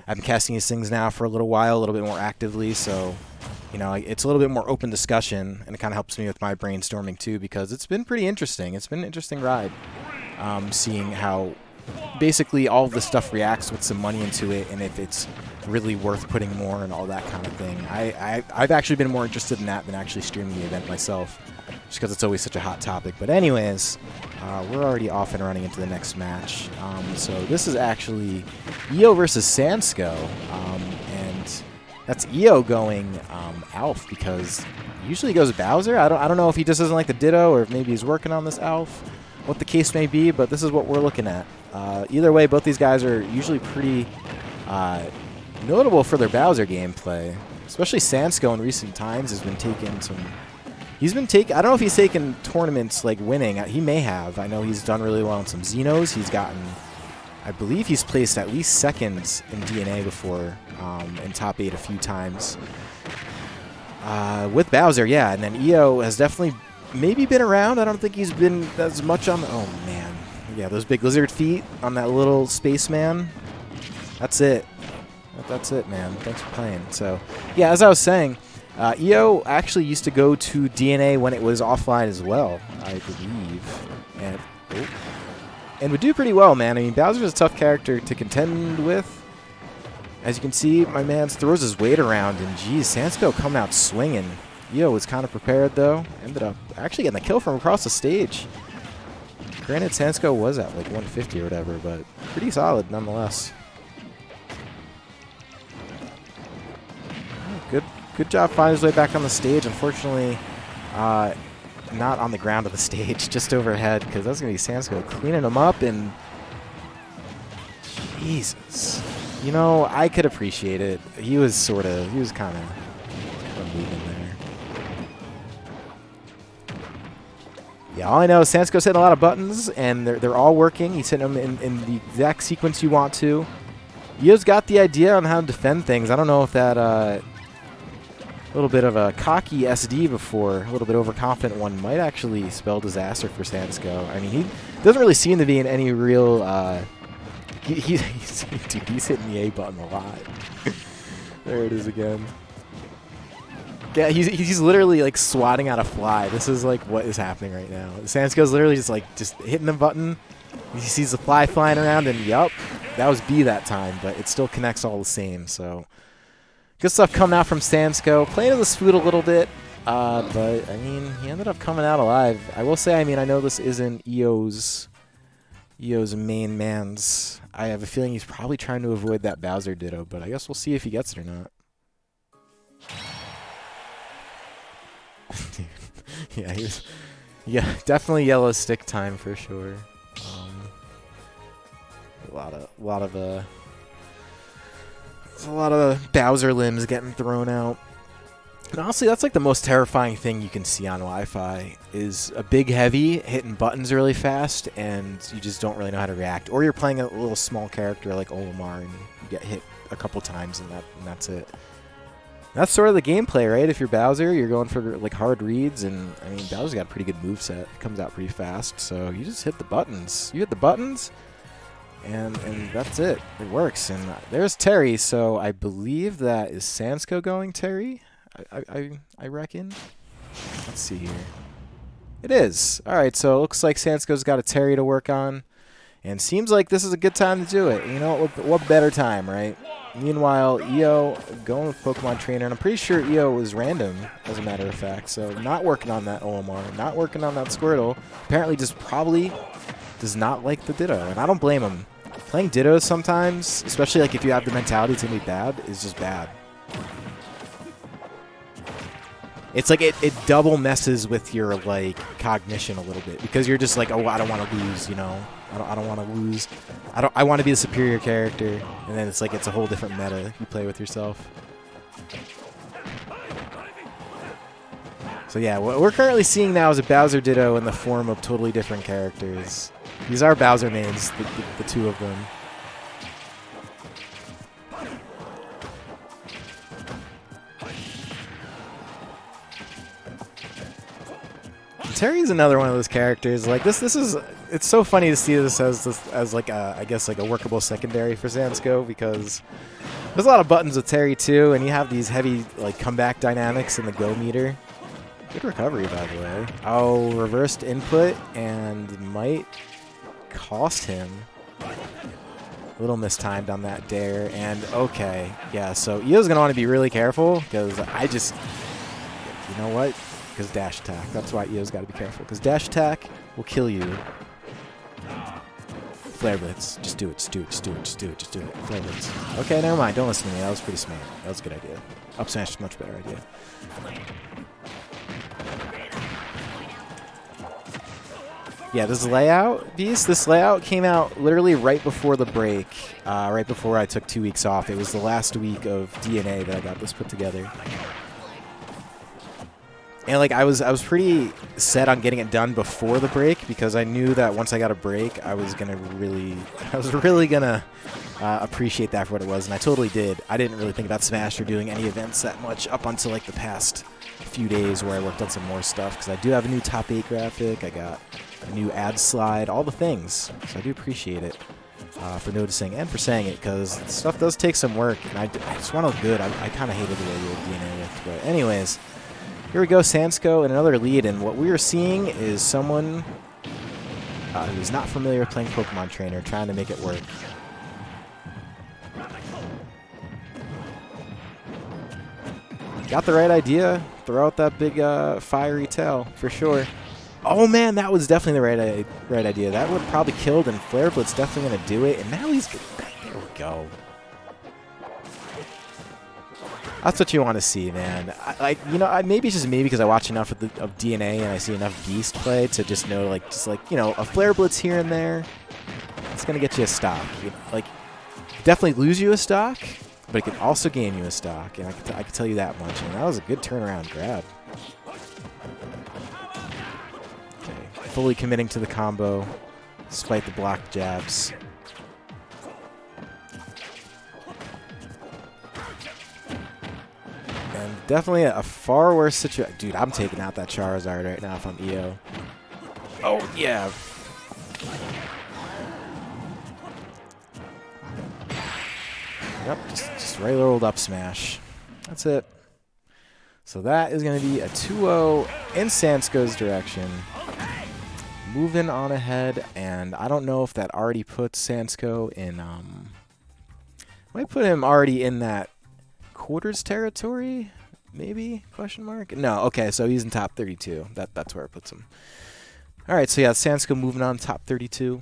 I've been casting these things now for a little while, a little bit more actively, so you know, it's a little bit more open discussion, and it kind of helps me with my brainstorming too, because it's been pretty interesting. It's been an interesting ride, seeing how basically all of the stuff reacts with some money into it, and if it's really worth putting more and all that kind of thing. I've actually been more interested in that than actually streaming the event myself, just because it's always such a hot topic. But anyways, we're already off and running into the next match. So this is actually EO versus Sansko, and that's EO going Alf, because usually he goes Bowser. I don't know if he just doesn't like the Ditto, or if maybe he's working on this Alf, what the case may be, but this is what we're looking at. Either way, both these guys are usually pretty notable for their Bowser gameplay, especially Sansko in recent times has been taking some... I don't know if he's taken tournaments like winning. He may have. I know he's done really well in some Xenos. He's gotten... I believe he's placed at least seconds in DNA before, and top 8 a few times. With Bowser, yeah, and then EO has definitely maybe been around. I don't think he's been as much on the... Oh, man. Yeah, those big lizard feet on that little spaceman. That's it. That's it, man. Thanks for playing. So, yeah, as I was saying, EO actually used to go to DNA when it was offline as well, I believe. And would do pretty well, man. I mean, Bowser's a tough character to contend with. As you can see, my man throws his weight around, and geez, Sansko coming out swinging. EO was kind of prepared, though. Ended up actually getting the kill from across the stage. Granted, Sansko was at like 150 or whatever, but pretty solid nonetheless. Good job finding his way back on the stage. Unfortunately, not on the ground of the stage, just overhead, because that's going to be Sansko cleaning him up, and Jesus. You know, I could appreciate it. He was kind of moving there. Yeah, all I know is Sansko's hitting a lot of buttons, and they're all working. He's hitting them in the exact sequence you want to. EO's got the idea on how to defend things. I don't know if that... a little bit of a cocky SD before, a little bit overconfident one might actually spell disaster for Sansko. I mean, he doesn't really seem to be in any real... dude, he's hitting the A button a lot. There it is again. Yeah, he's literally like swatting at a fly. This is like what is happening right now. Sansko's literally just hitting the button. He sees the fly flying around, and yup, that was B that time, but it still connects all the same, so... Good stuff coming out from Sansko. Playing with his food a little bit, but, I mean, he ended up coming out alive. I will say, I mean, I know this isn't EO's main man's. I have a feeling he's probably trying to avoid that Bowser Ditto, but I guess we'll see if he gets it or not. Dude. Yeah, definitely yellow stick time for sure. A lot of Bowser limbs getting thrown out. And honestly, that's like the most terrifying thing you can see on Wi-Fi, is a big heavy hitting buttons really fast, and you just don't really know how to react. Or you're playing a little small character like Olimar, and you get hit a couple times, and that's it. That's sort of the gameplay, right? If you're Bowser, you're going for like hard reads, and I mean, Bowser's got a pretty good moveset. It comes out pretty fast, so you just hit the buttons. You hit the buttons, and that's it. It works. And there's Terry, so I believe that is Sansko going Terry, I reckon. Let's see here. It is. All right, so it looks like Sansko's got a Terry to work on, and seems like this is a good time to do it. You know, what better time, right? Meanwhile, EO going with Pokemon Trainer, and I'm pretty sure EO was random, as a matter of fact, so not working on that Olimar, not working on that Squirtle. Apparently just probably does not like the Ditto, and I don't blame him. Playing Dittos sometimes, especially like if you have the mentality it's going to be bad, is just bad. It's like it double messes with your like cognition a little bit, because you're just like, oh, I don't want to lose, you know. I don't want to lose. I want to be the superior character, and then it's like it's a whole different meta you play with yourself. So yeah, what we're currently seeing now is a Bowser Ditto in the form of totally different characters. These are Bowser mains, the two of them. Terry's another one of those characters. Like this is, it's so funny to see this as like a, I guess like a workable secondary for Sansko, because There's a lot of buttons with Terry too, and you have these heavy like comeback dynamics in the go meter. Good recovery, by the way. Oh, reversed input and might cost him. A little mistimed on that dare, and okay, yeah. So Io's gonna want to be really careful because you know what? Because dash attack. That's why Io's got to be careful. Because dash attack will kill you. Flare blitz. Just do it. Just do it. Just do it. Just do it. Just do it. Flare blitz. Okay, never mind. Don't listen to me. That was pretty smart. That was a good idea. Up smash is a much better idea. Yeah, this layout, this layout came out literally right before the break, right before I took 2 weeks off. It was the last week of DNA that I got this put together. And like I was pretty set on getting it done before the break because I knew that once I got a break, I was really gonna appreciate that for what it was, and I totally did. I didn't really think about Smash or doing any events that much up until like the past few days where I worked on some more stuff because I do have a new top 8 graphic. I got a new ad slide, all the things. So I do appreciate it for noticing and for saying it because stuff does take some work, and I just want to look good. I kind of hated the way you were DNA with, but anyways. Here we go, Sansko in another lead, and what we are seeing is someone who's not familiar with playing Pokemon Trainer trying to make it work. Got the right idea. Throw out that big fiery tail for sure. Oh man, that was definitely the right idea. That would probably killed, and Flare Blitz definitely going to do it. And now he's there we go. That's what you want to see, man. Maybe it's just me because I watch enough of DNA and I see enough Beast play to just know, a Flare Blitz here and there, it's gonna get you a stock. Like, definitely lose you a stock, but it can also gain you a stock, and I can tell you that much. And that was a good turnaround grab. Okay, fully committing to the combo, despite the block jabs. Definitely a far worse situation. Dude, I'm taking out that Charizard right now if I'm EO. Oh, yeah. Yep, just regular old up smash. That's it. So that is going to be a 2-0 in Sansko's direction. Moving on ahead, and I don't know if that already puts Sansko in... might put him already in that quarters territory. Maybe? Question mark? No, okay, so he's in top 32. That's where it puts him. All right, so yeah, Sansko moving on top 32.